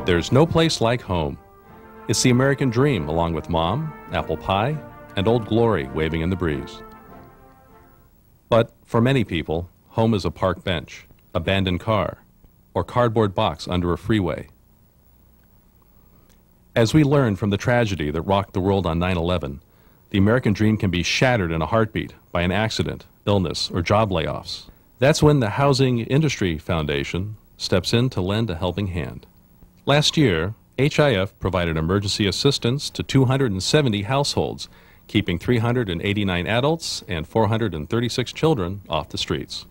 There's no place like home. It's the American dream, along with mom, apple pie, and Old Glory waving in the breeze. But for many people, home is a park bench, abandoned car, or cardboard box under a freeway. As we learned from the tragedy that rocked the world on 9/11, the American dream can be shattered in a heartbeat by an accident, illness, or job layoffs. That's when the Housing Industry Foundation steps in to lend a helping hand. Last year, HIF provided emergency assistance to 270 households, keeping 389 adults and 436 children off the streets.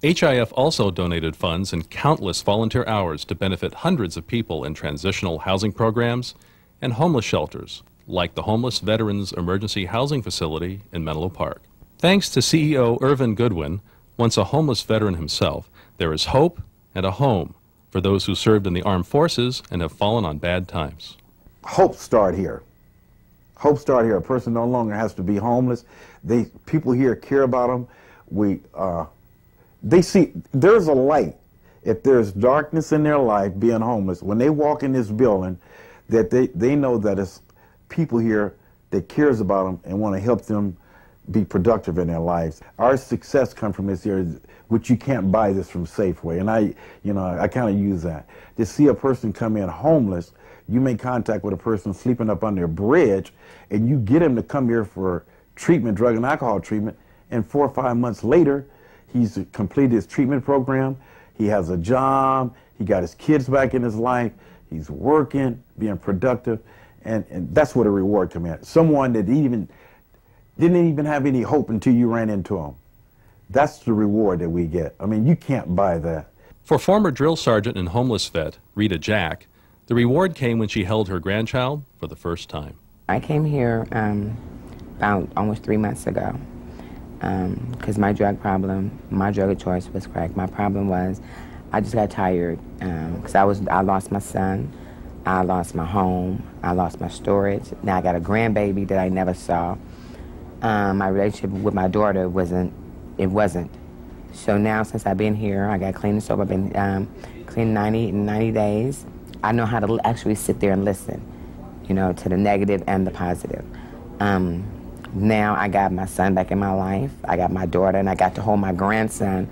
HIF also donated funds and countless volunteer hours to benefit hundreds of people in transitional housing programs and homeless shelters, like the Homeless Veterans Emergency Housing Facility in Menlo Park. Thanks to CEO Irvin Goodwin, once a homeless veteran himself, there is hope and a home for those who served in the armed forces and have fallen on bad times. Hope start here. Hope start here. A person no longer has to be homeless. People here care about them. They see there's a light. If there's darkness in their life, being homeless, when they walk in this building, that they know that it's people here that cares about them and want to help them be productive in their lives. Our success comes from this here, which you can't buy this from Safeway. And I kind of use that. To see a person come in homeless, you make contact with a person sleeping up under a bridge, and you get him to come here for treatment, drug and alcohol treatment, and 4 or 5 months later, he's completed his treatment program, he has a job, he got his kids back in his life, he's working, being productive, and that's where the reward comes in. Someone that didn't even have any hope until you ran into him. That's the reward that we get. I mean, you can't buy that. For former drill sergeant and homeless vet Rita Jack, the reward came when she held her grandchild for the first time. I came here about almost 3 months ago because my drug of choice was crack. My problem was I just got tired because I lost my son, I lost my home, I lost my storage. Now I got a grandbaby that I never saw. My relationship with my daughter wasn't. So now since I've been here, I got clean and sober. I've been clean 90 days. I know how to actually sit there and listen, to the negative and the positive. Now I got my son back in my life. I got my daughter, and I got to hold my grandson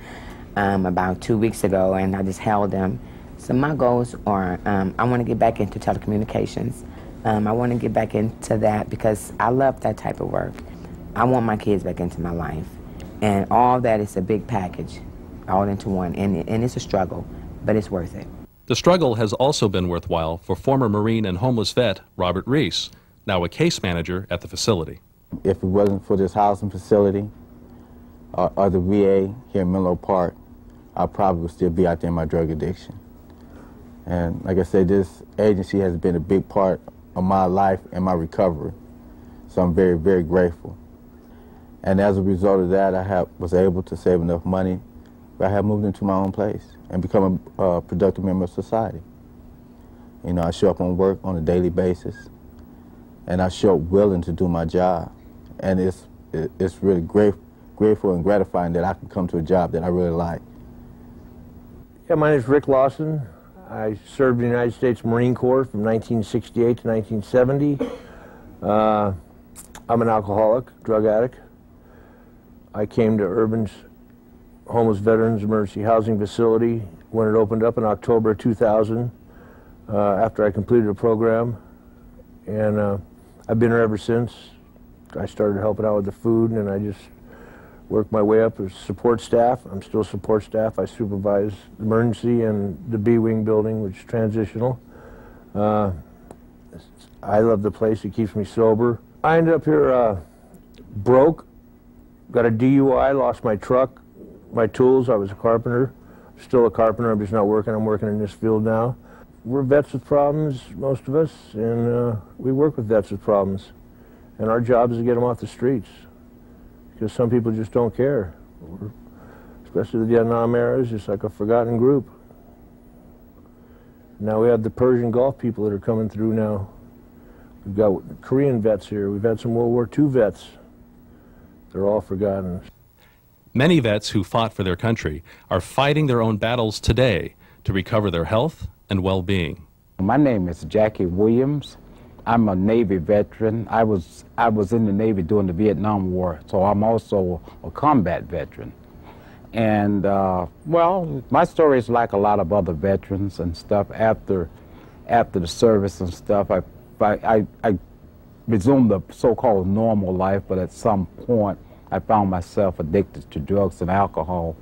about 2 weeks ago, and I just held him. So my goals are, I want to get back into telecommunications. I want to get back into that because I love that type of work. I want my kids back into my life. And all that is a big package, all into one. And it's a struggle, but it's worth it. The struggle has also been worthwhile for former Marine and homeless vet Robert Reese, now a case manager at the facility. If it wasn't for this housing facility or the VA here in Menlo Park, I probably would still be out there in my drug addiction. And like I said, this agency has been a big part of my life and my recovery. So I'm very, very grateful. And as a result of that, I was able to save enough money where I have moved into my own place and become a productive member of society. I show up on work on a daily basis, and I show up willing to do my job. And it's really grateful and gratifying that I can come to a job that I really like. Yeah, my name is Rick Lawson. I served in the United States Marine Corps from 1968 to 1970. I'm an alcoholic, drug addict. I came to Urban's Homeless Veterans Emergency Housing Facility when it opened up in October 2000 after I completed a program, and I've been here ever since. I started helping out with the food, and I just worked my way up as support staff. I'm still support staff. I supervise the emergency and the B-Wing building, which is transitional. I love the place. It keeps me sober. I ended up here broke. Got a DUI, lost my truck, my tools. I was a carpenter. Still a carpenter, I'm just not working. I'm working in this field now. We're vets with problems, most of us, and we work with vets with problems. And our job is to get them off the streets, because some people just don't care. Especially the Vietnam era is just like a forgotten group. Now we have the Persian Gulf people that are coming through now. We've got Korean vets here. We've had some World War II vets. They're all forgotten. Many vets who fought for their country are fighting their own battles today to recover their health and well-being. My name is Jackie Williams. I'm a Navy veteran. I was in the Navy during the Vietnam War, so I'm also a combat veteran. And, well, my story is like a lot of other veterans and stuff. After the service and stuff, I resumed the so-called normal life, but at some point, I found myself addicted to drugs and alcohol,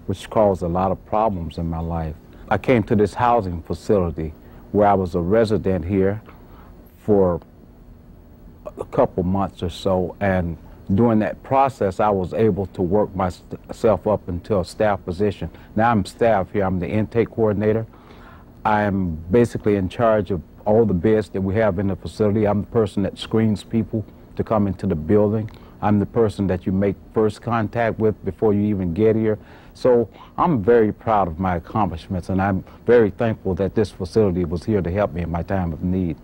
which caused a lot of problems in my life. I came to this housing facility where I was a resident here for a couple months or so, and during that process, I was able to work myself up into a staff position. Now I'm staff here. I'm the intake coordinator. I'm basically in charge of all the beds that we have in the facility. I'm the person that screens people to come into the building. I'm the person that you make first contact with before you even get here. So I'm very proud of my accomplishments, and I'm very thankful that this facility was here to help me in my time of need.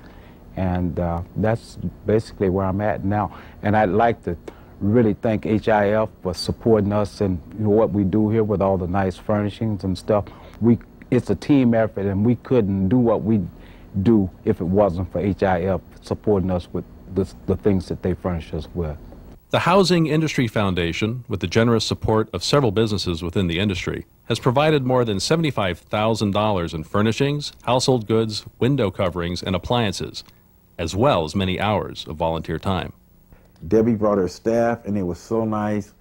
And that's basically where I'm at now. And I'd like to really thank HIF for supporting us and what we do here with all the nice furnishings and stuff. It's a team effort, and we couldn't do what we do if it wasn't for HIF supporting us with the things that they furnish us with. The Housing Industry Foundation, with the generous support of several businesses within the industry, has provided more than $75,000 in furnishings, household goods, window coverings, and appliances, as well as many hours of volunteer time. Debbie brought her staff, and it was so nice,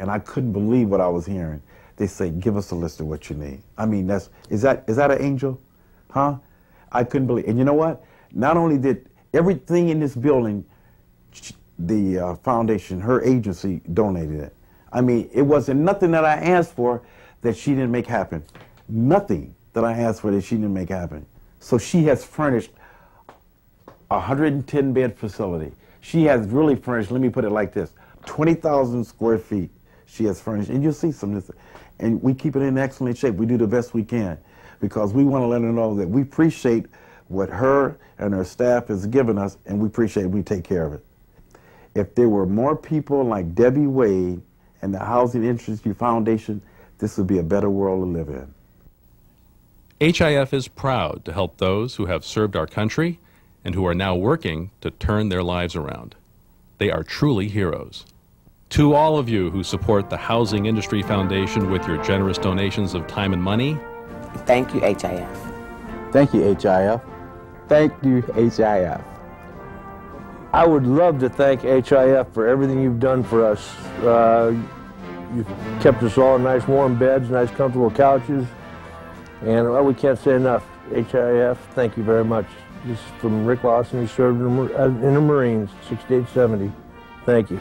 and I couldn't believe what I was hearing. They say, give us a list of what you need. I mean, is that an angel? Huh? I couldn't believe. And you know what? Not only did everything in this building, the foundation, her agency, donated it. I mean, it wasn't nothing that I asked for that she didn't make happen. Nothing that I asked for that she didn't make happen. So she has furnished a 110-bed facility. She has really furnished, let me put it like this, 20,000 square feet she has furnished. And you'll see some of this. And we keep it in excellent shape. We do the best we can because we want to let her know that we appreciate what her and her staff has given us, and we appreciate we take care of it. If there were more people like Debbie Wade and the Housing Industry Foundation, this would be a better world to live in. HIF is proud to help those who have served our country and who are now working to turn their lives around. They are truly heroes. To all of you who support the Housing Industry Foundation with your generous donations of time and money, Thank you, HIF. Thank you, HIF. Thank you, HIF. I would love to thank HIF for everything you've done for us. You've kept us all in nice warm beds, nice comfortable couches, and well, we can't say enough. HIF, thank you very much. This is from Rick Lawson, who served in the Marines, 6870. Thank you.